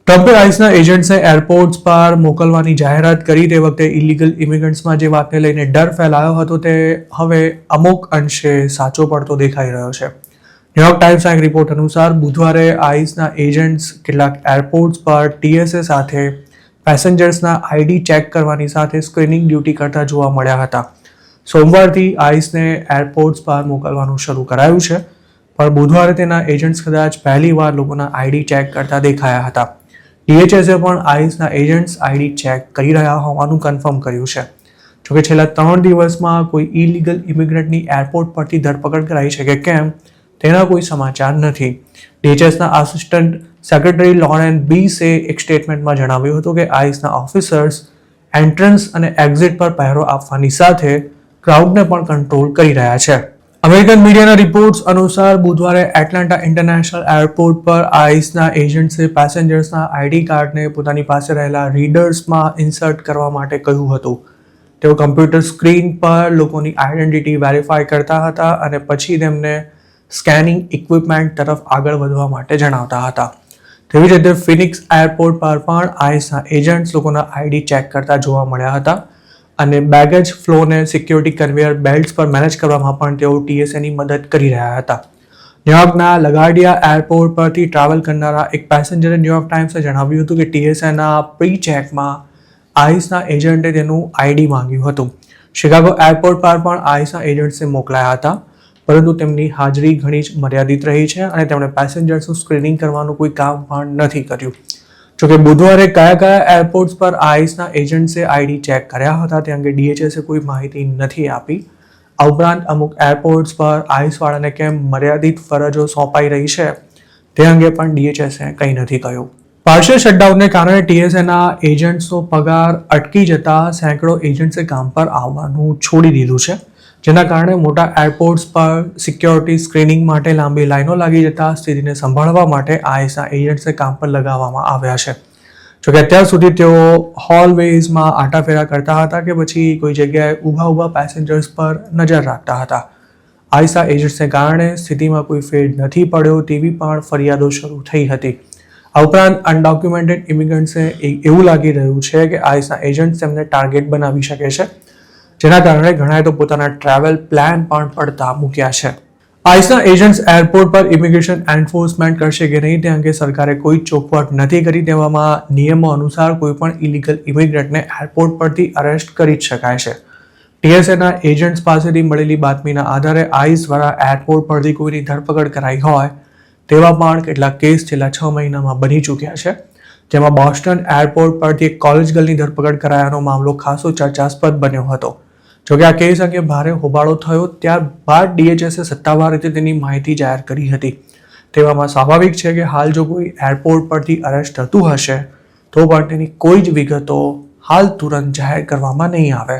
ટ્રમ્પે આઈસના એજન્ટ્સને એરપોર્ટ્સ પર મોકલવાની જાહેરાત કરી તે વખતે ઇલીગલ ઇમિગ્રન્ટ્સમાં જે વાતને લઈને ડર ફેલાયો હતો તે હવે અમુક અંશે સાચો પડતો દેખાઈ રહ્યો છે. ન્યૂયોર્ક ટાઈમ્સના એક રિપોર્ટ અનુસાર બુધવારે આઈસના એજન્ટ્સ કેટલાક એરપોર્ટ્સ પર TSA સાથે પેસેન્જર્સના ID ચેક કરવાની સાથે સ્ક્રીનિંગ ડ્યુટી કરતા જોવા મળ્યા હતા. સોમવારથી આઈસને એરપોર્ટ્સ પર મોકલવાનું શરૂ કરાયું છે, પણ બુધવારે તેના એજન્ટ્સ કદાચ પહેલીવાર લોકોના ID ચેક કરતા દેખાયા હતા. DHSએ પણ આઈસના એજન્ટ્સ ID ચેક કરી રહ્યા હોવાનું કન્ફર્મ કર્યું છે. જોકે છેલ્લા 3 દિવસમાં કોઈ ઇલીગલ ઇમિગ્રન્ટની એરપોર્ટ પરથી ધરપકડ કરાઈ છે કે કેમ તેના કોઈ સમાચાર નથી. DHSના આસિસ્ટન્ટ સેક્રેટરી લોરેન બીસે એક સ્ટેટમેન્ટમાં જણાવ્યું હતું કે આઈસના ઓફિસર્સ એન્ટ્રન્સ અને એક્ઝિટ પર પહેરો આપવાની સાથે ક્રાઉડને પણ કંટ્રોલ કરી રહ્યા છે. અમેરિકન મીડિયાના રિપોર્ટ્સ અનુસાર બુધવારે એટલાન્ટા ઇન્ટરનેશનલ એરપોર્ટ પર આઈસના એજન્ટ્સે પેસેન્જર્સના ID કાર્ડને પોતાની પાસે રહેલા રીડર્સમાં ઇન્સર્ટ કરવા માટે કહ્યું હતું. તેઓ કમ્પ્યુટર સ્ક્રીન પર લોકોની આઈડેન્ટિટી વેરીફાઈ કરતા હતા અને પછી તેમને સ્કેનિંગ ઇક્વિપમેન્ટ તરફ આગળ વધવા માટે જણાવતા હતા. તેવી જ રીતે ફિનિક્સ એરપોર્ટ પર પણ આઈસના એજન્ટ્સ લોકોના ID ચેક કરતા જોવા મળ્યા હતા અને બેગેજ ફ્લોને સિક્યોરિટી કન્વેયર બેલ્ટ્સ પર મેનેજ કરવામાં પણ તેઓ TSAની મદદ કરી રહ્યા હતા. ન્યુયોર્કના લગાર્ડિયા એરપોર્ટ પરથી ટ્રાવેલ કરનારા એક પેસેન્જરે ન્યુયોર્ક ટાઈમ્સને જણાવ્યું હતું કે TSAના પ્રી ચેકમાં આઈસના એજન્ટે તેનું ID માંગ્યું હતું. શિકાગો એરપોર્ટ પર પણ આઈસના એજન્ટ્સે મોકલાયા હતા, પરંતુ તેમની હાજરી ઘણી જ મર્યાદિત રહી છે અને તેમણે પેસેન્જર્સનું સ્ક્રીનિંગ કરવાનું કોઈ કામ પણ નથી કર્યું. જોકે બુધવારે કયા એરપોર્ટ્સ પર આઈસના એજન્ટ્સે ID ચેક કર્યા હતા તે અંગે DHSએ કોઈ માહિતી નથી આપી. આ ઉપરાંત અમુક એરપોર્ટ્સ પર આઈસવાળાને કેમ મર્યાદિત ફરજો સોંપાઈ રહી છે તે અંગે પણ DHSએ કંઈ નથી કહ્યું. પાર્શિયલ શટડાઉનને કારણે TSAના એજન્ટ્સનો પગાર અટકી જતા સેંકડો એજન્ટ્સે કામ પર આવવાનું છોડી દીધું છે, જેના કારણે મોટા એરપોર્ટ્સ પર સિક્યોરિટી સ્ક્રીનિંગ માટે લાંબી લાઈનો લાગી જતા સ્થિતિને સંભાળવા માટે આઈસના એજન્ટ્સને કામ પર લગાવવામાં આવ્યા છે. જોકે અત્યાર સુધી તેઓ હોલવેઝમાં આટાફેરા કરતા હતા કે પછી કોઈ જગ્યાએ ઊભા પેસેન્જર્સ પર નજર રાખતા હતા. આઈસના એજન્ટ્સને કારણે સ્થિતિમાં કોઈ ફેર નથી પડ્યો તેવી પણ ફરિયાદો શરૂ થઈ હતી. આ ઉપરાંત અનડોક્યુમેન્ટેડ ઇમિગ્રન્ટ્સને એવું લાગી રહ્યું છે કે આઈસના એજન્ટ્સ તેમને ટાર્ગેટ બનાવી શકે છે, જેના કારણે ઘણાએ તો પોતાના ટ્રાવેલ પ્લાન પણ પડતા મૂક્યા છે. આઈસના એજન્ટ્સ એરપોર્ટ પર ઇમિગ્રેશન એન્ફોર્સમેન્ટ કરશે કે નહીં તે અંગે સરકારે કોઈ ચોખવટ નથી કરી. તેવામાં નિયમો અનુસાર કોઈ પણ ઇલીગલ ઇમિગ્રન્ટને એરપોર્ટ પરથી અરેસ્ટ કરી જ શકાય છે. TSAના એજન્ટ્સ પાસેથી મળેલી બાતમીના આધારે આઈસ દ્વારા એરપોર્ટ પરથી કોઈની ધરપકડ કરાઈ હોય તેવા પણ કેટલાક કેસ છેલ્લા 6 મહિનામાં બની ચૂક્યા છે, જેમાં બોસ્ટન એરપોર્ટ પરથી એક કોલેજ ગર્લની ધરપકડ કરાયાનો મામલો ખાસો ચર્ચાસ્પદ બન્યો હતો. જોકે આ કેસ અંગે ભારે હોબાળો થયો ત્યારબાદ DHSએ સત્તાવાર રીતે તેની માહિતી જાહેર કરી હતી. તેવામાં સ્વાભાવિક છે કે હાલ જો કોઈ એરપોર્ટ પરથી અરેસ્ટ થતું હશે તો પણ તેની કોઈ જ વિગતો હાલ તુરંત જાહેર કરવામાં નહીં આવે.